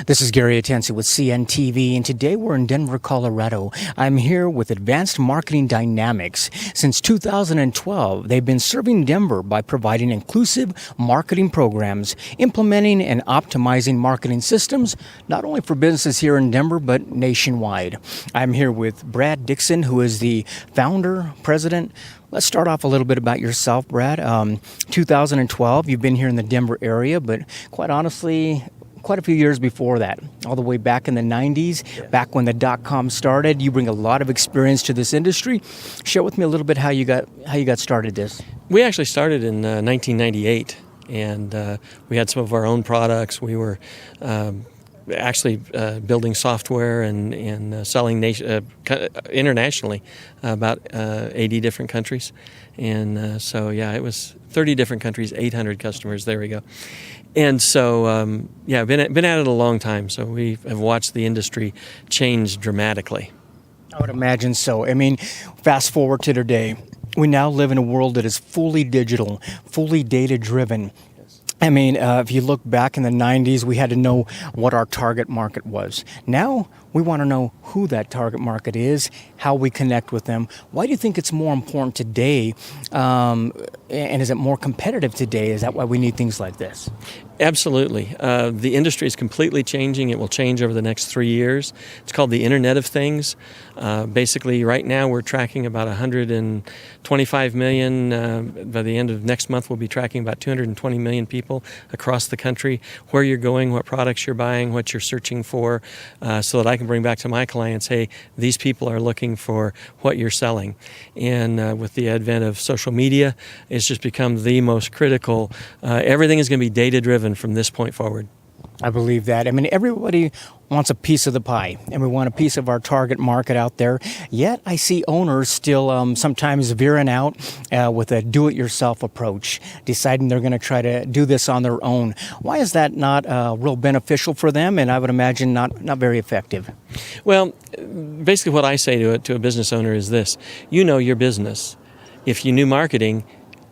This is Gary Atencio with CNTV, and today we're in Denver, Colorado. I'm here with Advanced Marketing Dynamics. Since 2012, they've been serving Denver by providing inclusive marketing programs, implementing and optimizing marketing systems, not only for businesses here in Denver, but nationwide. I'm here with Brad Dixon, who is the founder, president. Let's start off a little bit about yourself, Brad. 2012, you've been here in the Denver area, but quite honestly, quite a few years before that, all the way back in the 90s, back when the dot-com started. You bring a lot of experience to this industry. Share with me a little bit how you got started this. We actually started in 1998, and we had some of our own products. We were actually building software and selling internationally, about 80 different countries. And it was 30 different countries, 800 customers. There we go. And so, I've been at it a long time. So we have watched the industry change dramatically. I would imagine so. I mean, fast forward to today. We now live in a world that is fully digital, fully data-driven. I mean, if you look back in the 90s, we had to know what our target market was. Now, we want to know who that target market is, how we connect with them. Why do you think it's more important today, and is it more competitive today? Is that why we need things like this? Absolutely. The industry is completely changing. It will change over the next 3 years. It's called the Internet of Things. Basically, right now we're tracking about 125 million. By the end of next month, we'll be tracking about 220 million people across the country, where you're going, what products you're buying, what you're searching for, so that I can bring back to my clients, hey, these people are looking for what you're selling. And with the advent of social media, it's just become the most critical. Everything is going to be data-driven from this point forward. I believe that. I mean, everybody wants a piece of the pie, and we want a piece of our target market out there. Yet, I see owners still sometimes veering out with a do-it-yourself approach, deciding they're going to try to do this on their own. Why is that not real beneficial for them, and I would imagine not very effective? Well, basically what I say to a business owner is this. You know your business. If you knew marketing,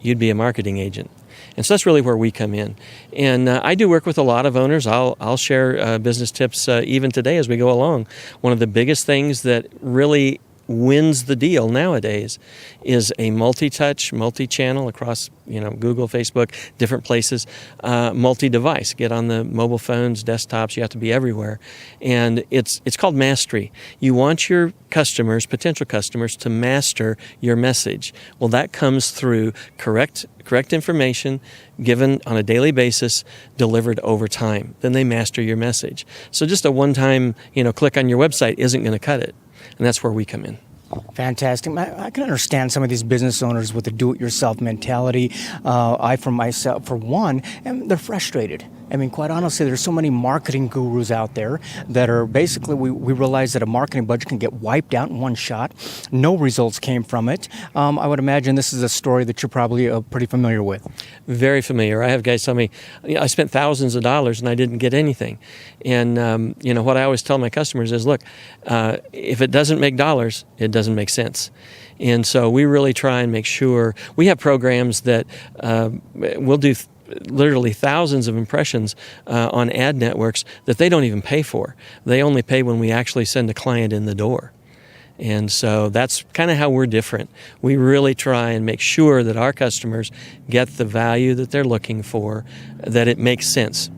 you'd be a marketing agent. And so that's really where we come in. And I do work with a lot of owners. I'll share business tips even today as we go along. One of the biggest things that really wins the deal nowadays is a multi-touch, multi-channel across Google, Facebook, different places, multi-device. Get on the mobile phones, desktops. You have to be everywhere, and it's called mastery. You want your customers, potential customers, to master your message. Well, that comes through correct information given on a daily basis, delivered over time. Then they master your message. So just a one-time click on your website isn't going to cut it. And that's where we come in. Fantastic. I can understand some of these business owners with the do-it-yourself mentality. I, for myself, for one, they're frustrated. I mean, quite honestly, there's so many marketing gurus out there that are basically, we realize that a marketing budget can get wiped out in one shot. No results came from it. I would imagine this is a story that you're probably pretty familiar with. Very familiar. I have guys tell me, I spent thousands of dollars and I didn't get anything. And, what I always tell my customers is, look, if it doesn't make dollars, it doesn't make sense. And so we really try and make sure we have programs that we'll do literally thousands of impressions on ad networks that they don't even pay for. They only pay when we actually send a client in the door. And so that's kind of how we're different. We really try and make sure that our customers get the value that they're looking for, that it makes sense.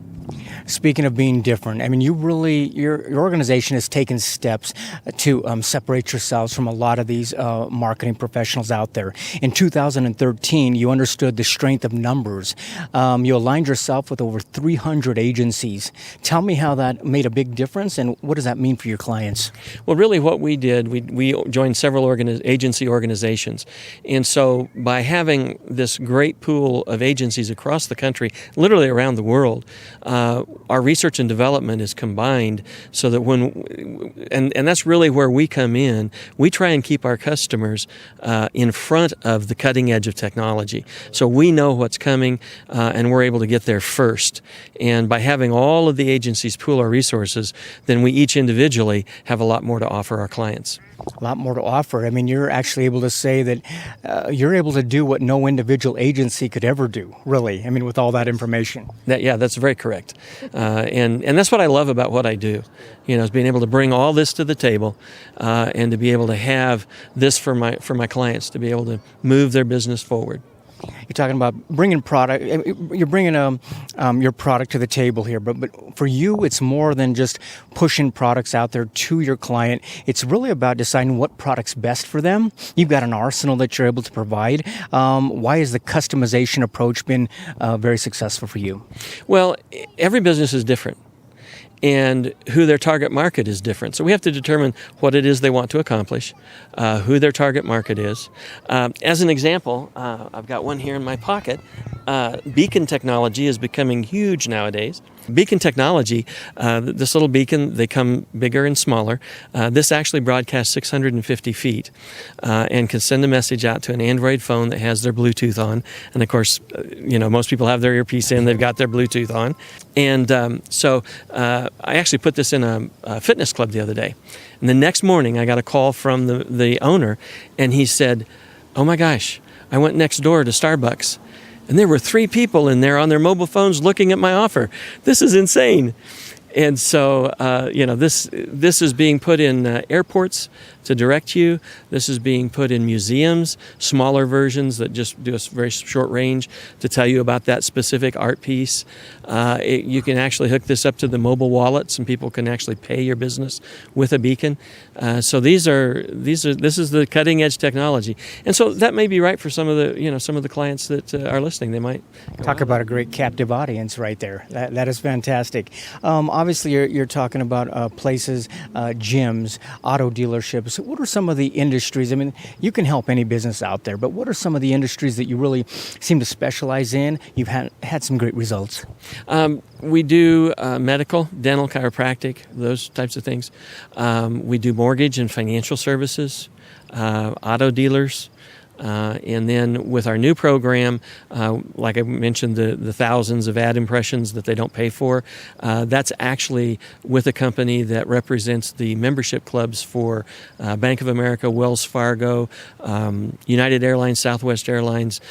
Speaking of being different, I mean, your organization has taken steps to separate yourselves from a lot of these marketing professionals out there. In 2013, you understood the strength of numbers. You aligned yourself with over 300 agencies. Tell me how that made a big difference, and what does that mean for your clients? Well, really what we did, we joined several agency organizations. And so by having this great pool of agencies across the country, literally around the world, our research and development is combined so that and that's really where we come in. We try and keep our customers in front of the cutting edge of technology. So we know what's coming and we're able to get there first. And by having all of the agencies pool our resources, then we each individually have a lot more to offer our clients. A lot more to offer. I mean, you're actually able to say that you're able to do what no individual agency could ever do, really. I mean, with all that information. That's very correct. And that's what I love about what I do, is being able to bring all this to the table, and to be able to have this for my clients to be able to move their business forward. You're talking about bringing product. You're bringing your product to the table here, but for you, it's more than just pushing products out there to your client. It's really about deciding what product's best for them. You've got an arsenal that you're able to provide. Why has the customization approach been very successful for you? Well, every business is different, and who their target market is different. So we have to determine what it is they want to accomplish, who their target market is. As an example, I've got one here in my pocket. Beacon technology is becoming huge nowadays. Beacon technology, this little beacon, they come bigger and smaller. This actually broadcasts 650 feet and can send a message out to an Android phone that has their Bluetooth on. And of course, most people have their earpiece in, they've got their Bluetooth on. And so I actually put this in a fitness club the other day. And the next morning, I got a call from the owner, and he said, "Oh my gosh, I went next door to Starbucks, and there were 3 people in there on their mobile phones looking at my offer. This is insane." And so, this is being put in airports to direct you. This is being put in museums, smaller versions that just do a very short range to tell you about that specific art piece. You can actually hook this up to the mobile wallets, and people can actually pay your business with a beacon. So this is the cutting edge technology, and so that may be right for some of the clients that are listening. They might talk about a great captive audience right there. That is fantastic. Obviously, you're talking about places, gyms, auto dealerships. What are some of the industries? I mean, you can help any business out there, but what are some of the industries that you really seem to specialize in? You've had some great results. We do medical, dental, chiropractic, those types of things. We do mortgage and financial services, auto dealers. And then with our new program, like I mentioned, the thousands of ad impressions that they don't pay for, that's actually with a company that represents the membership clubs for Bank of America, Wells Fargo, United Airlines, Southwest Airlines,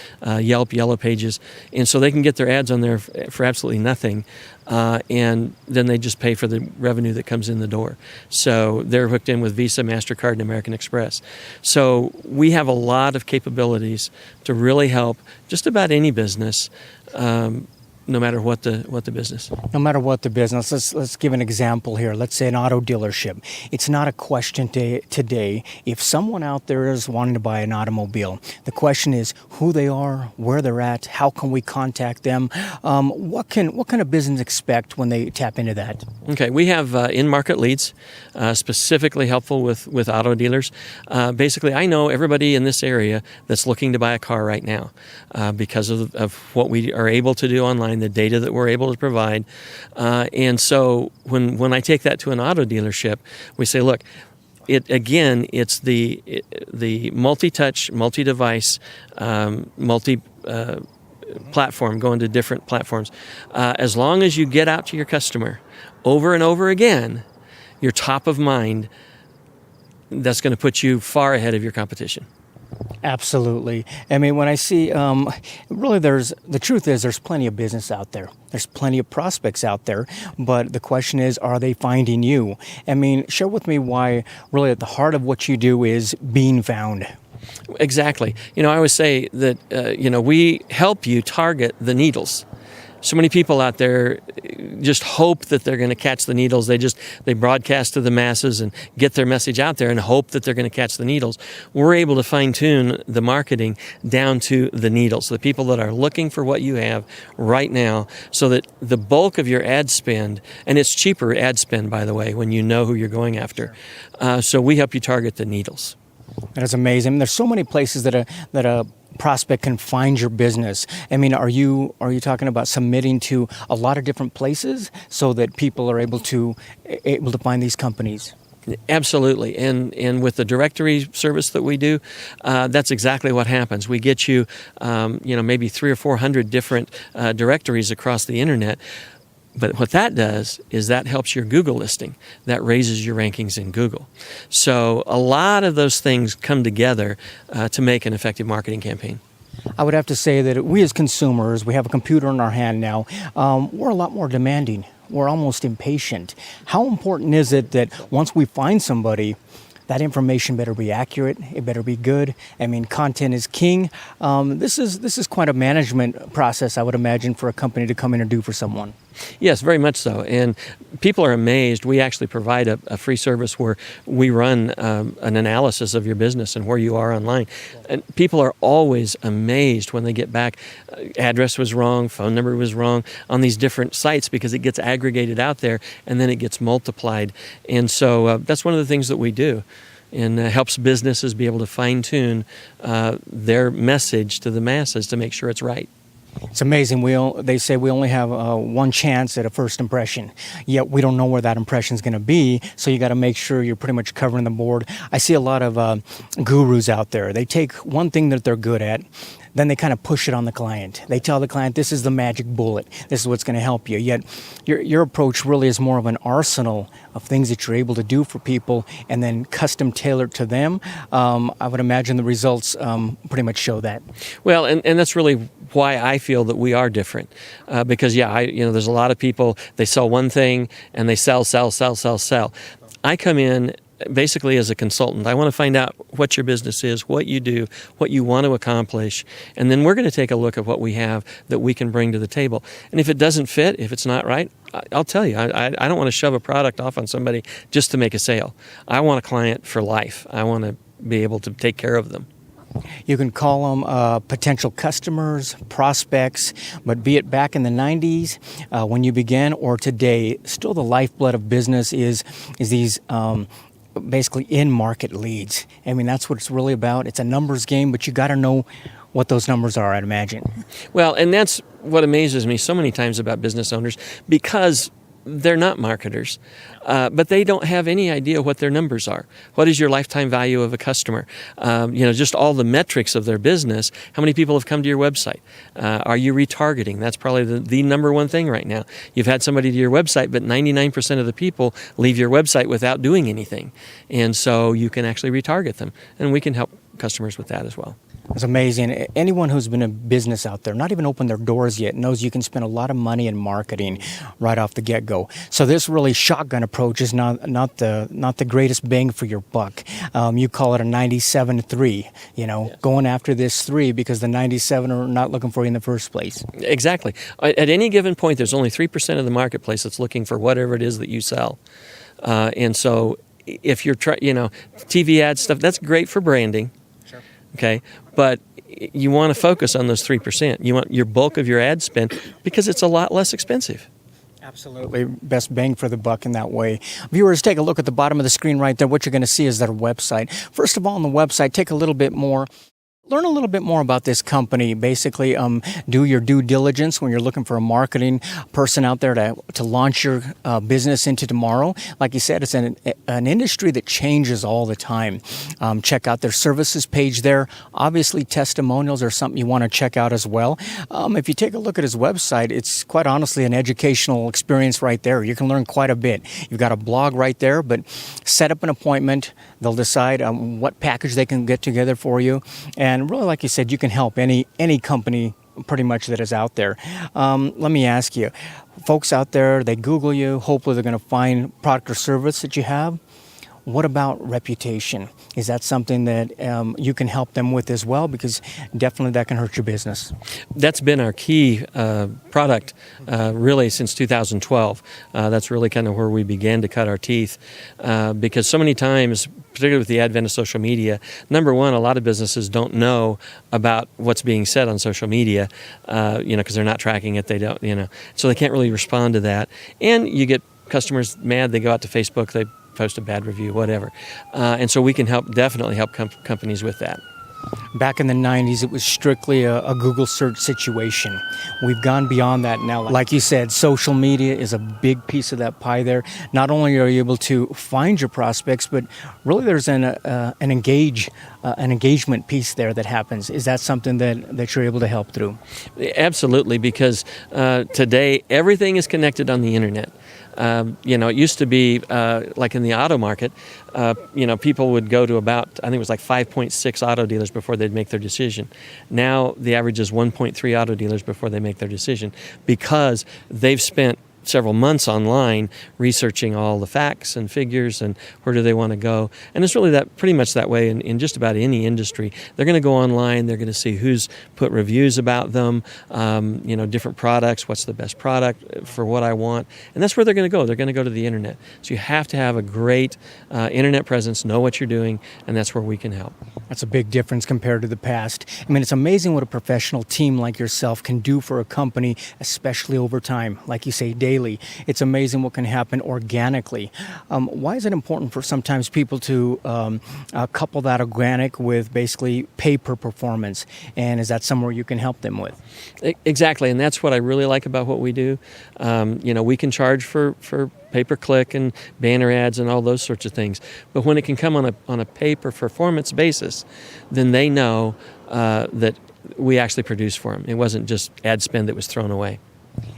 Yelp, Yellow Pages. And so they can get their ads on there for absolutely nothing. And then they just pay for the revenue that comes in the door. So they're hooked in with Visa, MasterCard, and American Express. So we have a lot of capabilities to really help just about any business, no matter what the business. No matter what the business. Let's give an example here. Let's say an auto dealership. It's not a question today. If someone out there is wanting to buy an automobile, the question is who they are, where they're at, how can we contact them? What can a business expect when they tap into that? Okay, we have in-market leads, specifically helpful with auto dealers. Basically, I know everybody in this area that's looking to buy a car right now because of what we are able to do online, the data that we're able to provide. And so when I take that to an auto dealership, we say, look, it's the multi-touch, multi-device, platform, going to different platforms. As long as you get out to your customer over and over again, you're top of mind, that's going to put you far ahead of your competition. Absolutely. I mean, when I see, really the truth is there's plenty of business out there. There's plenty of prospects out there, but the question is, are they finding you? I mean, share with me why really at the heart of what you do is being found. Exactly. I always say that, we help you target the needles. So many people out there just hope that they're going to catch the needles. They broadcast to the masses and get their message out there and hope that they're going to catch the needles. We're able to fine-tune the marketing down to the needles, the people that are looking for what you have right now, so that the bulk of your ad spend, and it's cheaper ad spend, by the way, when you know who you're going after. So we help you target the needles. That is amazing. There's so many places that a prospect can find your business. I mean, are you talking about submitting to a lot of different places so that people are able to find these companies? Absolutely, and with the directory service that we do, that's exactly what happens. We get you, maybe 300 or 400 different directories across the internet. But what that does is that helps your Google listing. That raises your rankings in Google. So a lot of those things come together to make an effective marketing campaign. I would have to say that we as consumers, we have a computer in our hand now. We're a lot more demanding. we're almost impatient. How important is it that once we find somebody, that information better be accurate, it better be good? I mean, content is king. This is quite a management process, I would imagine, for a company to come in and do for someone. Yes, very much so. And people are amazed. We actually provide a free service where we run an analysis of your business and where you are online. And people are always amazed when they get back. Address was wrong, phone number was wrong on these different sites, because it gets aggregated out there and then it gets multiplied. And so that's one of the things that we do, and helps businesses be able to fine-tune their message to the masses to make sure it's right. It's amazing. They say we only have one chance at a first impression, yet we don't know where that impression is going to be, so you got to make sure you're pretty much covering the board. I see a lot of gurus out there. They take one thing that they're good at, then they kind of push it on the client. They tell the client, this is the magic bullet. This is what's going to help you. Yet your approach really is more of an arsenal of things that you're able to do for people and then custom tailored to them. I would imagine the results pretty much show that. Well, and that's really why I feel that we are different. Because, there's a lot of people, they sell one thing and they sell. I come in basically as a consultant. I want to find out what your business is, what you do, what you want to accomplish, and then we're going to take a look at what we have that we can bring to the table. And if it doesn't fit, if it's not right, I'll tell you, I don't want to shove a product off on somebody just to make a sale. I want a client for life. I want to be able to take care of them. You can call them potential customers, prospects, but be it back in the 90s when you began or today, still the lifeblood of business is these basically in-market leads. I mean, that's what it's really about. It's a numbers game, but you got to know what those numbers are, I'd imagine. Well, and that's what amazes me so many times about business owners, because they're not marketers, but they don't have any idea what their numbers are. What is your lifetime value of a customer? Just all the metrics of their business. How many people have come to your website? Are you retargeting? That's probably the number one thing right now. You've had somebody to your website, but 99% of the people leave your website without doing anything. And so you can actually retarget them, and we can help customers with that as well. It's amazing. Anyone who's been in business out there, not even opened their doors yet, knows you can spend a lot of money in marketing right off the get-go. So this really shotgun approach is not the greatest bang for your buck. You call it a 97-3, yes. Going after this 3 because the 97 are not looking for you in the first place. Exactly. At any given point, there's only 3% of the marketplace that's looking for whatever it is that you sell. And so if you're TV ad stuff, that's great for branding. Okay, but you want to focus on those 3%. You want your bulk of your ad spend because it's a lot less expensive. Absolutely. Best bang for the buck in that way. Viewers, take a look at the bottom of the screen right there. What you're going to see is their website. First of all, on the website, take a little bit more. Learn a little bit more about this company. Basically, do your due diligence when you're looking for a marketing person out there to launch your business into tomorrow. Like you said, it's an industry that changes all the time. Check out their services page there. Obviously, testimonials are something you want to check out as well. If you take a look at his website, it's quite honestly an educational experience right there. You can learn quite a bit. You've got a blog right there, but set up an appointment. They'll decide what package they can get together for you. And really, like you said, you can help any company pretty much that is out there. Let me ask you, folks out there, they Google you, hopefully they're going to find product or service that you have. What about reputation? Is that something that you can help them with as well? Because definitely that can hurt your business. That's been our key product really since 2012. That's really kind of where we began to cut our teeth because so many times, particularly with the advent of social media, number one, a lot of businesses don't know about what's being said on social media, because they're not tracking it. They don't, so they can't really respond to that. And you get customers mad. They go out to Facebook. They post a bad review, whatever. And so we can definitely help companies with that. Back in the 90s, it was strictly a Google search situation. We've gone beyond that now. Like you said, social media is a big piece of that pie there. Not only are you able to find your prospects, but really there's an engagement piece there that happens. Is that something that you're able to help through? Absolutely, because today everything is connected on the internet. It used to be like in the auto market, people would go to about, I think it was like 5.6 auto dealers before they'd make their decision. Now the average is 1.3 auto dealers before they make their decision because they've spent several months online researching all the facts and figures and where do they want to go. And it's really pretty much that way in just about any industry. They're going to go online, they're going to see who's put reviews about them, different products, what's the best product for what I want, and that's where they're going to go. They're going to go to the internet. So you have to have a great internet presence, know what you're doing, and that's where we can help. That's a big difference compared to the past. I mean, it's amazing what a professional team like yourself can do for a company, especially over time, like you say, daily. It's amazing what can happen organically. Why is it important for sometimes people to couple that organic with basically pay per performance? And is that somewhere you can help them with? Exactly, and that's what I really like about what we do. We can charge for pay-per-click and banner ads and all those sorts of things. But when it can come on a pay-per-performance basis, then they know that we actually produce for them. It wasn't just ad spend that was thrown away.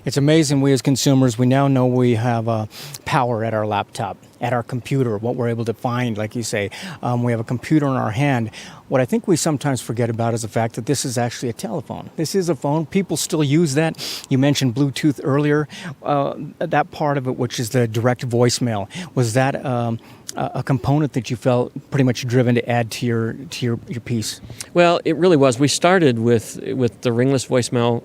It's amazing. We as consumers, we now know we have power at our laptop, at our computer, what we're able to find, like you say. We have a computer in our hand. What I think we sometimes forget about is the fact that this is actually a telephone. This is a phone. People still use that. You mentioned Bluetooth earlier. That part of it, which is the direct voicemail, was that a component that you felt pretty much driven to add to your piece? Well, it really was. We started with the ringless voicemail.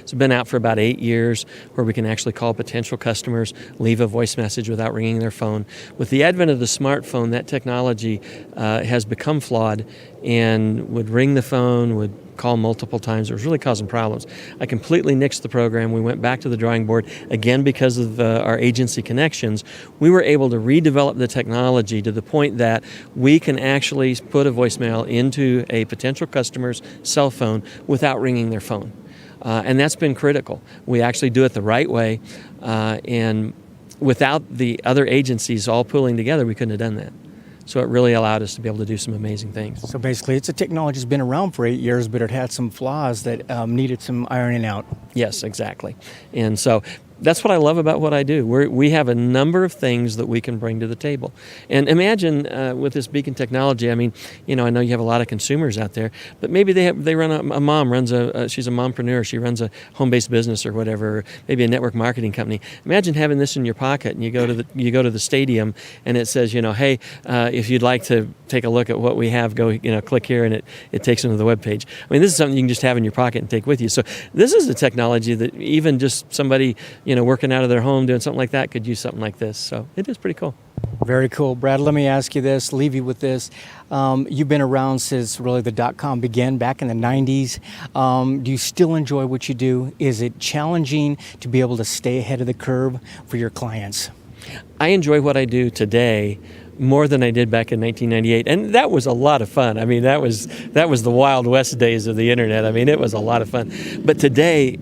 It's been out for about 8 years, where we can actually call potential customers, leave a voice message without ringing their phone. With the advent of the smartphone, that technology has become flawed and would ring the phone, would call multiple times. It was really causing problems. I completely nixed the program. We went back to the drawing board. Again, because of our agency connections, we were able to redevelop the technology to the point that we can actually put a voicemail into a potential customer's cell phone without ringing their phone. And that's been critical. We actually do it the right way. And without the other agencies all pulling together, we couldn't have done that. So it really allowed us to be able to do some amazing things. So basically, it's a technology that's been around for 8 years, but it had some flaws that needed some ironing out. Yes, exactly. And so that's what I love about what I do. We have a number of things that we can bring to the table. And imagine with this beacon technology, I mean, I know you have a lot of consumers out there, but maybe they run a mom runs she's a mompreneur, she runs a home-based business or whatever, or maybe a network marketing company. Imagine having this in your pocket and you go to the stadium and it says, hey, if you'd like to take a look at what we have, go, click here, and it takes them to the webpage. I mean, this is something you can just have in your pocket and take with you. So this is a technology that even just somebody, working out of their home, doing something like that, could use something like this. So it is pretty cool. Very cool. Brad, let me ask you this, leave you with this. You've been around since really the .com began back in the 90s. Do you still enjoy what you do? Is it challenging to be able to stay ahead of the curve for your clients? I enjoy what I do today more than I did back in 1998, and that was a lot of fun. I mean, that was the Wild West days of the internet. I mean, it was a lot of fun. But today,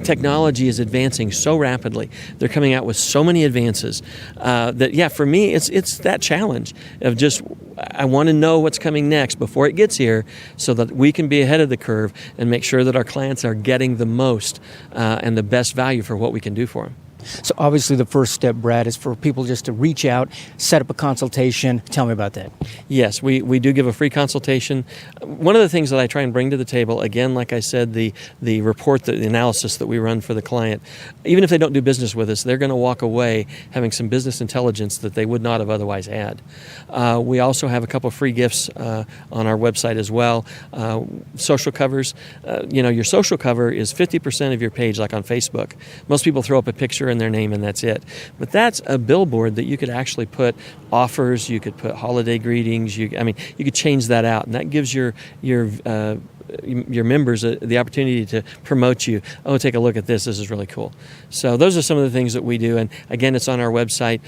technology is advancing so rapidly. They're coming out with so many advances that, for me, it's that challenge of just I want to know what's coming next before it gets here, so that we can be ahead of the curve and make sure that our clients are getting the most and the best value for what we can do for them. So obviously the first step, Brad, is for people just to reach out, set up a consultation. Tell me about that. Yes, we do give a free consultation. One of the things that I try and bring to the table, again, like I said, the report, the analysis that we run for the client, even if they don't do business with us, they're going to walk away having some business intelligence that they would not have otherwise had. We also have a couple of free gifts on our website as well. Social covers. Your social cover is 50% of your page, like on Facebook. Most people throw up a picture and their name and that's it. But that's a billboard that you could actually put offers, you could put holiday greetings, you could change that out, and that gives your members the opportunity to promote you. Oh, take a look at this. This is really cool. So those are some of the things that we do, and again, it's on our website.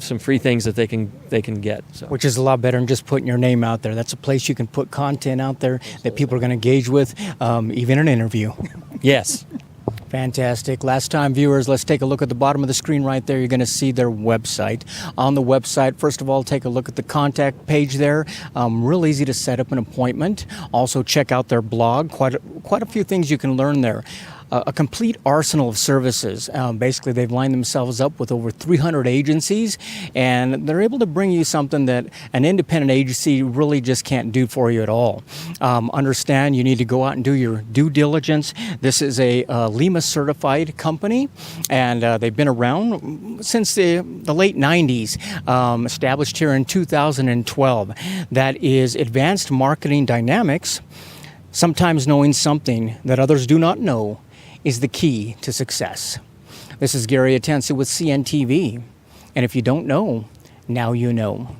Some free things that they can get. So. Which is a lot better than just putting your name out there. That's a place you can put content out there that people are going to engage with, even an interview. Yes. Fantastic. Last time viewers, let's take a look at the bottom of the screen right there. You're going to see their website. On the website, first of all, take a look at the contact page there. Real easy to set up an appointment. Also check out their blog. Quite a few things you can learn there. a complete arsenal of services. Basically, they've lined themselves up with over 300 agencies, and they're able to bring you something that an independent agency really just can't do for you at all. Understand you need to go out and do your due diligence. This is a Lima certified company, and they've been around since the late 90s, established here in 2012. That is Advanced Marketing Dynamics. Sometimes knowing something that others do not know is the key to success. This is Gary Atencio with CNTV, and if you don't know, now you know.